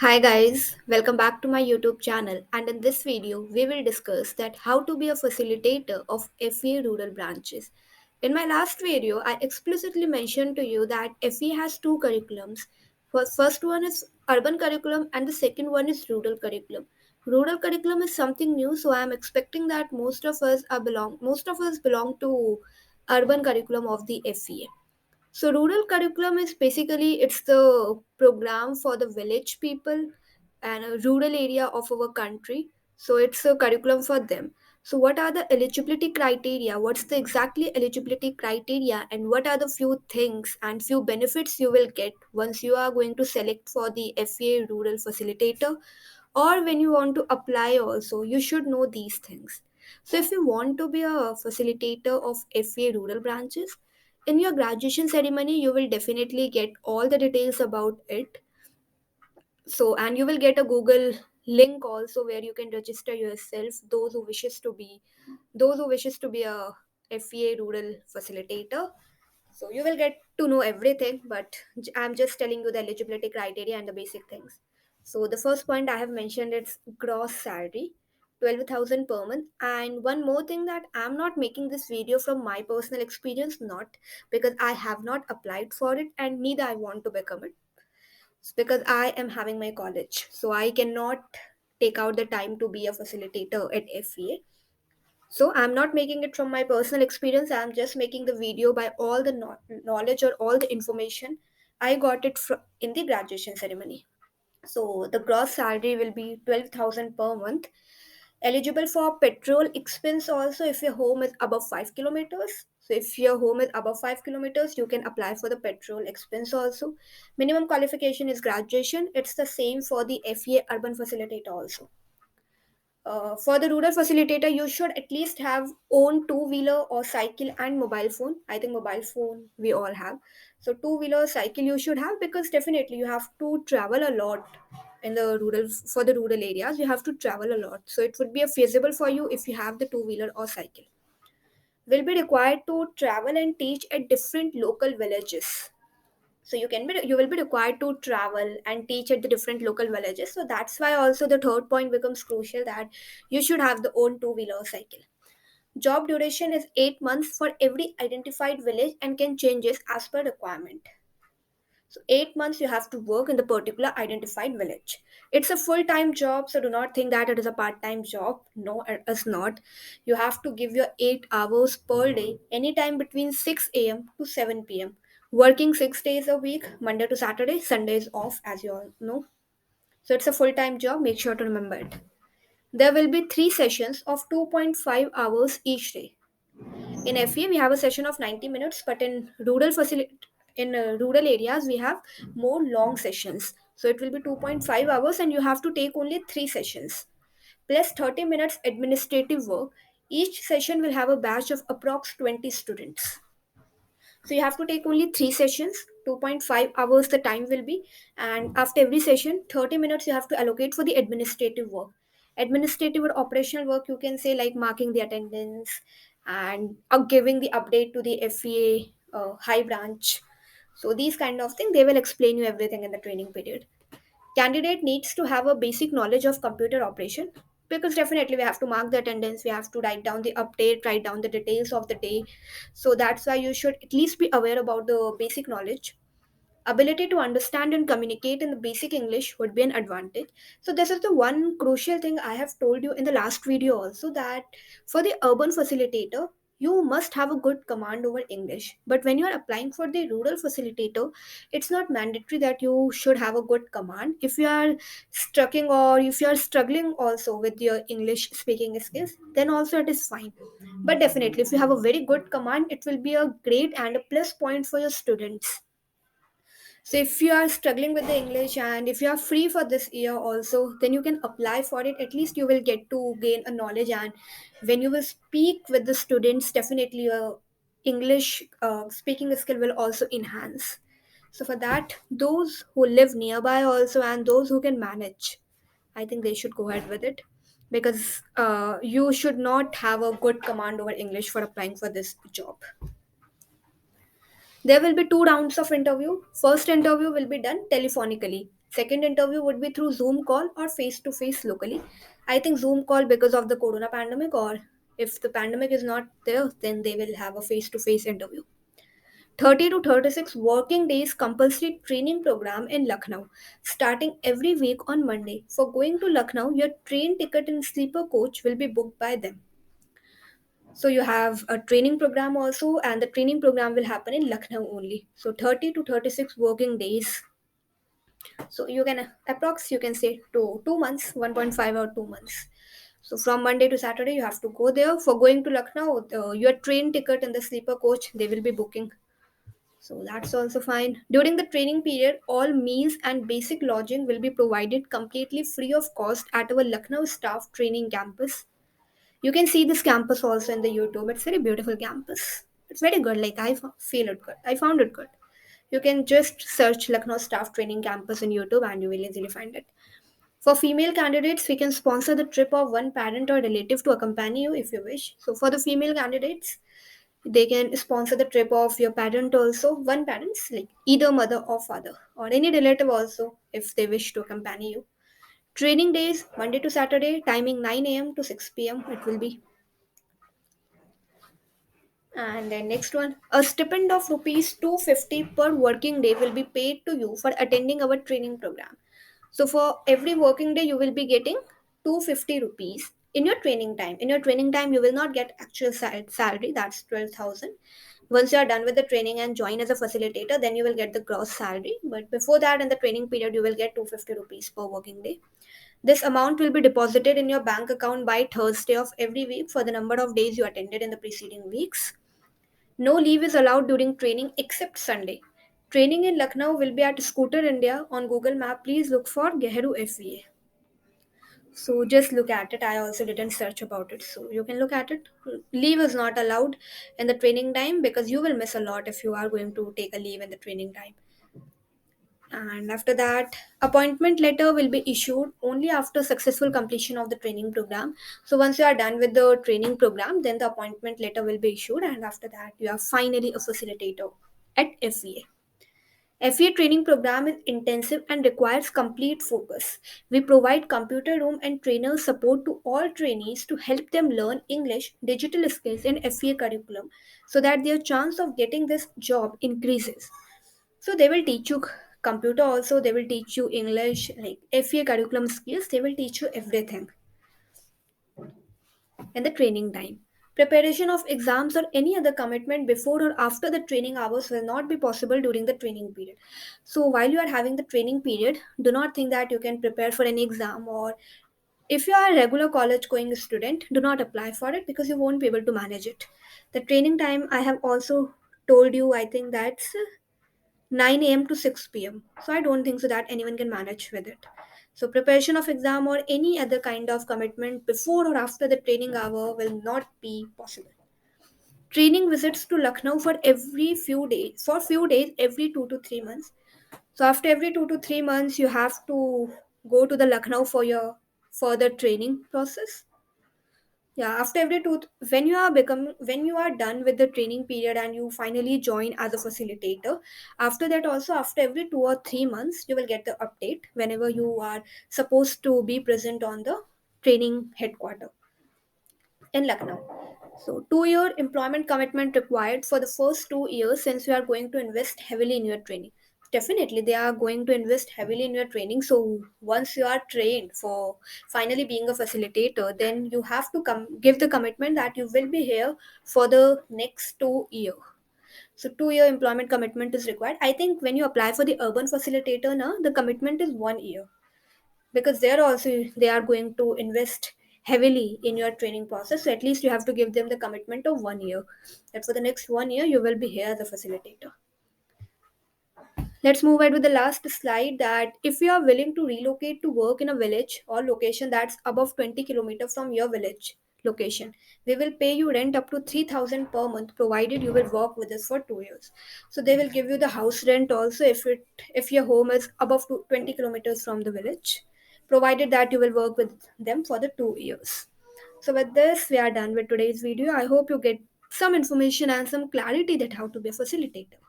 Hi guys, welcome back to my YouTube channel, and in this video we will discuss that how to be a facilitator of FEA Rural Branches. In my last video I explicitly mentioned to you that FEA has two curriculums. First one is urban curriculum and the second one is rural curriculum. Rural curriculum is something new, so I am expecting that most of us belong to urban curriculum of the FEA. So rural curriculum is basically it's the program for the village people and a rural area of our country. So it's a curriculum for them. So what are the eligibility criteria? What's the exactly eligibility criteria and what are the few things and few benefits you will get once you are going to select for the FEA rural facilitator, or when you want to apply also you should know these things. So if you want to be a facilitator of FA rural branches, in your graduation ceremony you will definitely get all the details about it. So and you will get a Google link also where you can register yourself, those who wishes to be a FA rural facilitator. So you will get to know everything, but I'm just telling you the eligibility criteria and the basic things. So the first point I have mentioned is gross salary, 12,000 per month. And one more thing that I'm not making this video from my personal experience, not because I have not applied for it and neither I want to become it. It's because I am having my college. So I cannot take out the time to be a facilitator at FEA. So I'm not making it from my personal experience. I'm just making the video by all the knowledge or all the information I got it from in the graduation ceremony. So the gross salary will be 12,000 per month. Eligible for petrol expense also if your home is above 5 kilometers. So if your home is above 5 kilometers, you can apply for the petrol expense also. Minimum qualification is graduation. It's the same for the FEA urban facilitator also. For the rural facilitator, you should at least have own two-wheeler or cycle and mobile phone. I think mobile phone we all have. So two-wheeler cycle you should have because definitely you have to travel a lot in the rural for the rural areas. You have to travel a lot. So it would be a feasible for you if you have the two-wheeler or cycle. Will be required to travel and teach at different local villages. So you will be required to travel and teach at the different local villages. So that's why also the third point becomes crucial, that you should have the own two-wheeler cycle. Job duration is 8 months for every identified village and can changes as per requirement. So 8 months you have to work in the particular identified village. It's a full-time job, so do not think that it is a part-time job. No, it is not. You have to give your 8 hours per day, anytime between 6 a.m. to 7 p.m. Working 6 days a week, Monday to Saturday, Sundays off, as you all know. So it's a full-time job. Make sure to remember it. There will be 3 sessions of 2.5 hours each day. In FE, we have a session of 90 minutes, but in rural areas, we have more long sessions. So it will be 2.5 hours, and you have to take only 3 sessions plus 30 minutes administrative work. Each session will have a batch of approx 20 students. So you have to take only 3 sessions, 2.5 hours the time will be, and after every session, 30 minutes you have to allocate for the administrative work. Administrative or operational work, you can say, like marking the attendance and giving the update to the FEA high branch. So these kind of things, they will explain you everything in the training period. Candidate needs to have a basic knowledge of computer operation because definitely we have to mark the attendance, we have to write down the update, write down the details of the day. So that's why you should at least be aware about the basic knowledge. Ability to understand and communicate in the basic English would be an advantage. So this is the one crucial thing I have told you in the last video also, that for the urban facilitator you must have a good command over English, but when you are applying for the rural facilitator, it's not mandatory that you should have a good command. If you are struggling, or if you are struggling also with your English speaking skills, then also it is fine. But definitely if you have a very good command, it will be a great and a plus point for your students. So if you are struggling with the English and if you are free for this year also, then you can apply for it. At least you will get to gain a knowledge, and when you will speak with the students, definitely your English speaking skill will also enhance. So for that, those who live nearby also and those who can manage, I think they should go ahead with it, because you should not have a good command over English for applying for this job. There will be two rounds of interview. First interview will be done telephonically. Second interview would be through Zoom call or face to face locally. I think Zoom call because of the corona pandemic, or if the pandemic is not there, then they will have a face to face interview. 30 to 36 working days compulsory training program in Lucknow, starting every week on Monday. For going to Lucknow, your train ticket and sleeper coach will be booked by them. So you have a training program also, and the training program will happen in Lucknow only. So 30 to 36 working days. So you can approx you can say 2 months, 1.5 or 2 months. So from Monday to Saturday, you have to go there. For going to Lucknow, your train ticket and the sleeper coach they will be booking. So that's also fine. During the training period, all meals and basic lodging will be provided completely free of cost at our Lucknow staff training campus. You can see this campus also in the YouTube. It's very beautiful campus. It's very good. Like feel it good. I found it good. You can just search Lucknow staff training campus in YouTube and you will easily find it. For female candidates, we can sponsor the trip of one parent or relative to accompany you if you wish. So for the female candidates, they can sponsor the trip of your parent also, one parents like either mother or father or any relative also if they wish to accompany you. Training days Monday to Saturday, timing 9 a.m. to 6 p.m. It will be. And then next one, a stipend of rupees 250 per working day will be paid to you for attending our training program. So for every working day, you will be getting 250 rupees in your training time. In your training time, you will not get actual salary. That's 12,000. Once you are done with the training and join as a facilitator, then you will get the gross salary. But before that, in the training period, you will get 250 rupees per working day. This amount will be deposited in your bank account by Thursday of every week for the number of days you attended in the preceding weeks. No leave is allowed during training except Sunday. Training in Lucknow will be at Scooter India. On Google Map, please look for Gehru FEA. So just look at it. I also didn't search about it. So you can look at it. Leave is not allowed in the training time because you will miss a lot if you are going to take a leave in the training time. And after that, appointment letter will be issued only after successful completion of the training program. So once you are done with the training program, then the appointment letter will be issued, and after that, you are finally a facilitator at FEA. FEA training program is intensive and requires complete focus. We provide computer room and trainer support to all trainees to help them learn English, digital skills, and FEA curriculum so that their chance of getting this job increases. So they will teach you computer also, they will teach you English, like FEA curriculum skills, they will teach you everything in the training time. Preparation of exams or any other commitment before or after the training hours will not be possible during the training period. So while you are having the training period, do not think that you can prepare for any exam, or if you are a regular college going student, do not apply for it because you won't be able to manage it. The training time I have also told you, I think that's 9 a.m. to 6 p.m. So I don't think so that anyone can manage with it. So preparation of exam or any other kind of commitment before or after the training hour will not be possible. Training visits to Lucknow for few days every 2 to 3 months. So after every 2 to 3 months, you have to go to the Lucknow for your further training process. Yeah, after every when you are done with the training period and you finally join as a facilitator, after that also after every 2 or 3 months you will get the update whenever you are supposed to be present on the training headquarter in Lucknow. So 2 year employment commitment required for the first 2 years since you are going to invest heavily in your training. Definitely, they are going to invest heavily in your training. So once you are trained for finally being a facilitator, then you have to give the commitment that you will be here for the next 2 year. So 2 year employment commitment is required. I think when you apply for the urban facilitator now, the commitment is 1 year because there also they are going to invest heavily in your training process. So at least you have to give them the commitment of 1 year that for the next 1 year you will be here as a facilitator. Let's move ahead with the last slide, that if you are willing to relocate to work in a village or location that's above 20 kilometers from your village location, we will pay you rent up to 3,000 per month provided you will work with us for 2 years. So they will give you the house rent also if your home is above 20 kilometers from the village, provided that you will work with them for the 2 years. So with this, we are done with today's video. I hope you get some information and some clarity that how to be a facilitator.